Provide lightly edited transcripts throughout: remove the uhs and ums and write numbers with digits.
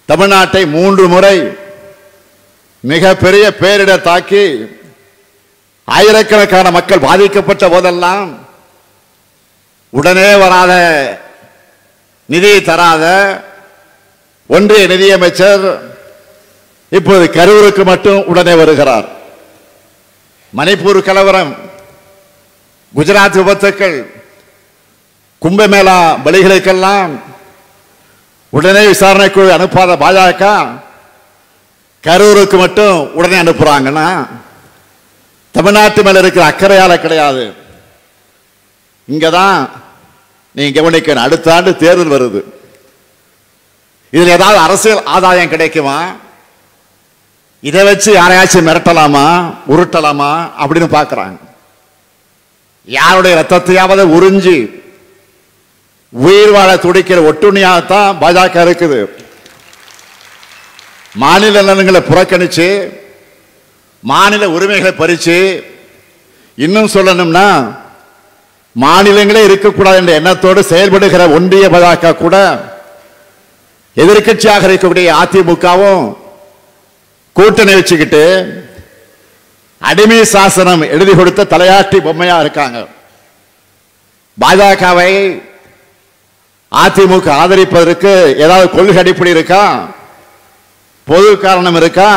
தமிழ்நாட்டை 3 முறை மிகப்பெரிய பேரிடர் தாக்கி ஆயிரக்கணக்கான மக்கள் பாதிக்கப்பட்ட போதெல்லாம் உடனே வராத நிதி தராத ஒன்றிய நிதியமைச்சர் இப்போது கரூருக்கு மட்டும் உடனே வருகிறார். மணிப்பூர் கலவரம், குஜராத் விபத்துக்கள், கும்பமேளா பலிகளுக்கெல்லாம் உடனே விசாரணைக்குழு அனுப்பாத பாஜக கரூருக்கு மட்டும் உடனே அனுப்புறாங்கன்னா தமிழ்நாட்டு மேல இருக்கிற அக்கறையால கிடையாது. இங்கதான் நீங்க கவனிக்கணும். அடுத்த ஆண்டு தேர்தல் வருது. இதுல ஏதாவது அரசியல் ஆதாயம் கிடைக்குமா? இதை வச்சு யாரையாச்சும் மிரட்டலாமா, உருட்டலாமா அப்படின்னு பாக்குறாங்க. யாருடைய ரத்தத்தையாவது உறிஞ்சி உயிர் வாழ துடிக்கிற ஒட்டுணியாகத்தான் பாஜக இருக்குது. மாநில நலன்களை புறக்கணிச்சு, மாநில உரிமைகளை பறிச்சு, இன்னும் சொல்லணும்னா மாநிலங்களே இருக்கக்கூடாது என்ற எண்ணத்தோடு செயல்படுகிற ஒன்றிய பாஜக கூட எதிர்கட்சியாக இருக்கக்கூடிய அதிமுகவும் கூட்டணி வச்சுக்கிட்டு அடிமை சாசனம் எழுதி கொடுத்த தலையாட்டி பொம்மையா இருக்காங்க. பாஜகவை அதிமுக ஆதரிப்பதற்கு ஏதாவது கொள்கை அடிப்படை இருக்கா? பொது காரணம் இருக்கா?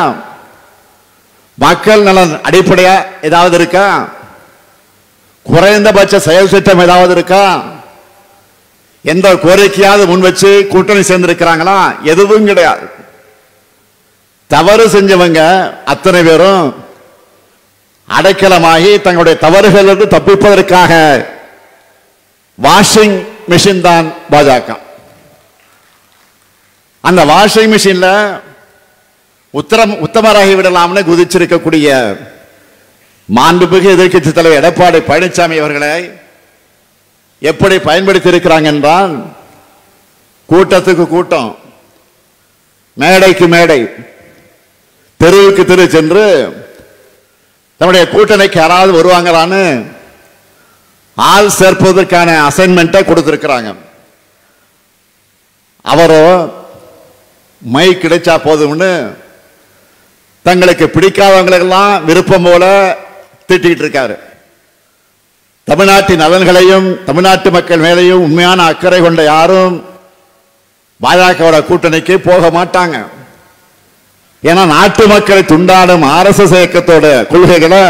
மக்கள் நலன் அடிப்படையா ஏதாவது இருக்கா? குறைந்தபட்ச செயல் திட்டம் ஏதாவது இருக்கா? எந்த கோரிக்கையாவது முன் வச்சு கூட்டணி சேர்ந்திருக்கிறாங்களா? எதுவும் கிடையாது. தவறு செஞ்சவங்க அத்தனை பேரும் அடைக்கலமாகி தங்களுடைய தவறுகளிலிருந்து தப்பிப்பதற்காக வாஷிங் மிஷின் தான் பாஜக. அந்த வாஷிங் மிஷின்ல உத்தமராகி விடலாம்னு குதிச்சிருக்கக்கூடிய மாண்புமிகு எதிர்க்கட்சி தலைவர் எடப்பாடி பழனிசாமி அவர்களை எப்படி பயன்படுத்தி இருக்கிறாங்க என்றால், கூட்டத்துக்கு கூட்டம், மேடைக்கு மேடை, தெருவுக்கு தெரு சென்று நம்முடைய கூட்டணிக்கு யாராவது வருவாங்களான்னு ஆள் சேர்ப்பதற்கான அசைன்மெண்ட்டை கொடுத்திருக்கிறாங்க. அவரோ மைக் கிடைச்சா போதும்னு தங்களுக்கு பிடிக்காதவங்களெல்லாம் விருப்பம் போல திட்டிட்டு இருக்காரு. தமிழ்நாட்டின் நலன்களையும் தமிழ்நாட்டு மக்கள் மேலையும் உண்மையான அக்கறை கொண்ட யாரும் பாஜகவோட கூட்டணிக்கு போக மாட்டாங்க. ஏன்னா நாட்டு மக்களை துண்டாடும் RSS இயக்கத்தோட கொள்கைகளை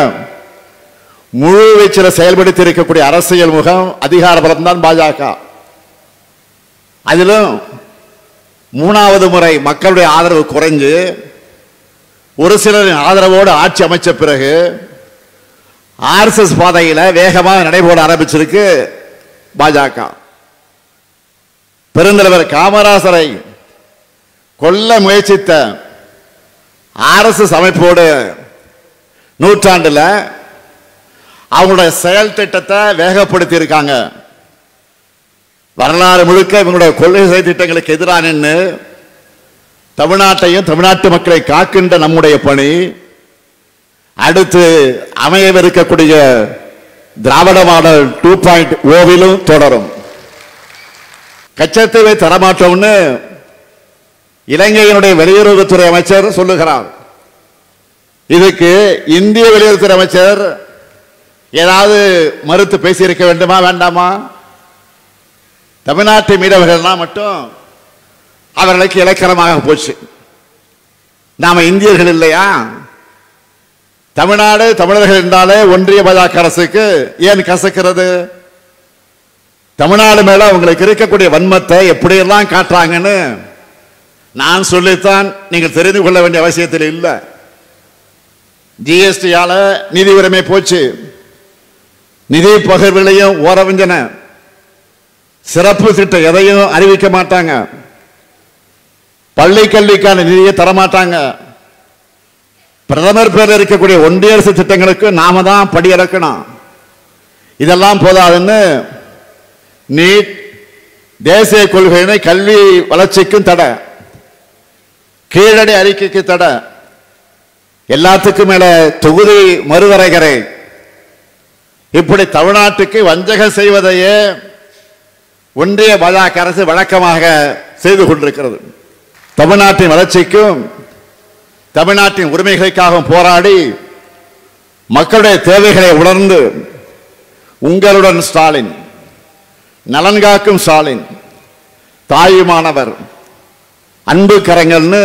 முழு வீச்சில் செயல்படுத்தி இருக்கக்கூடிய அரசியல் முகம், அதிகார பலம் தான் பாஜக. அதிலும் 3வது முறை மக்களுடைய ஆதரவு குறைஞ்சு ஒரு சிலரின் ஆதரவோடு ஆட்சி அமைச்ச பிறகு RSS பாதையில வேகமாக நடைபோட ஆரம்பிச்சிருக்கு பாஜக. பெருந்தலைவர் காமராசரை கொல்ல முயற்சித்த RSS அமைப்போடு நூற்றாண்டுல அவங்களுடைய செயல் திட்டத்தை வேகப்படுத்தி இருக்காங்க. வரலாறு முழுக்க இவங்களுடைய கொள்கை திட்டங்களுக்கு எதிராக நின்று தமிழ்நாட்டையும் தமிழ்நாட்டு மக்களை காக்கின்ற நம்முடைய பணி அடுத்து அமையவிருக்கக்கூடிய திராவிட மாடல் 2.0 தொடரும். கச்சத்தீவை தரமாட்டோம்னு இலங்கையினுடைய வெளியுறவுத்துறை அமைச்சர் சொல்லுகிறார். இதுக்கு இந்திய வெளியுறவுத்துறை அமைச்சர் ஏதாவது மறுத்து பேசியிருக்க வேண்டுமா வேண்டாமா? தமிழ்நாட்டு மீனவர்கள்லாம் மட்டும் அவர்களுக்கு இலக்கணமாக போச்சு. நாம இந்தியர்கள் இல்லையா? தமிழ்நாடு தமிழர்கள் என்றாலே ஒன்றிய பாஜக அரசுக்கு ஏன் கசக்கிறது? தமிழ்நாடு மேல உங்களுக்கு இருக்கக்கூடிய வன்மத்தை எப்படியெல்லாம் காட்டுறாங்கன்னு நான் சொல்லித்தான் நீங்கள் தெரிந்து கொள்ள வேண்டிய அவசியத்தில் இல்லை. ஜிஎஸ்டியால நிதி உரிமை போச்சு, நிதி பகிர்வுகளையும் ஓரவஞ்சன, சிறப்பு திட்டம் எதையும் அறிவிக்க மாட்டாங்க, பள்ளி கல்விக்கான நிதியை தரமாட்டாங்க, பிரதமர் பேரில் இருக்கக்கூடிய ஒன்றிய அரசு திட்டங்களுக்கு நாம தான் படியிறக்கணும். இதெல்லாம் போதாதுன்னு நீட், தேசிய கொள்கையினை கல்வி வளர்ச்சிக்கும் தடை, கீழடி அறிக்கைக்கு தடை, எல்லாத்துக்கும் மேல தொகுதி மறுவரைகரை, இப்படி தமிழ்நாட்டுக்கு வஞ்சகம் செய்வதையே ஒன்றிய பாஜக அரசு வழக்கமாக செய்து கொண்டிருக்கிறது. தமிழ்நாட்டின் வளர்ச்சிக்கும் தமிழ்நாட்டின் உரிமைகளுக்காக போராடி மக்களுடைய தேவைகளை உணர்ந்து உங்களுடன் ஸ்டாலின், நலன் காக்கும் ஸ்டாலின், தாயுமானவர், அன்பு கரங்கள்னு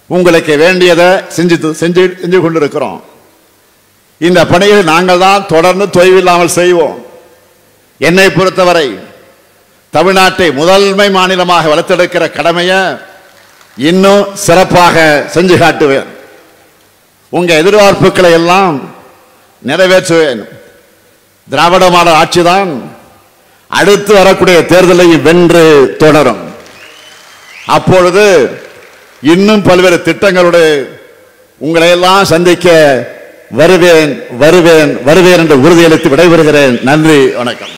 உங்களுக்கு வேண்டியதை செஞ்சு கொண்டிருக்கிறோம். இந்த பணியை நாங்கள் தான் தொடர்ந்து தொய்வில்லாமல் செய்வோம். என்னை பொறுத்தவரை தமிழ்நாட்டை முதன்மை மாநிலமாக வளர்த்தெடுக்கிற கடமையை இன்னும் சிறப்பாக செஞ்சு காட்டுவேன். உங்க எதிர்பார்ப்புகளை எல்லாம் நிறைவேற்றுவேன். திராவிட மாடல் ஆட்சிதான் அடுத்து வரக்கூடிய தேர்தலை வென்று தொடரும். அப்பொழுது இன்னும் பல்வேறு திட்டங்களோடு உங்களை எல்லாம் சந்திக்க வருவேன் வருவேன் வருவேன் என்று உறுதியளித்து விடைபெறுகிறேன். நன்றி, வணக்கம்.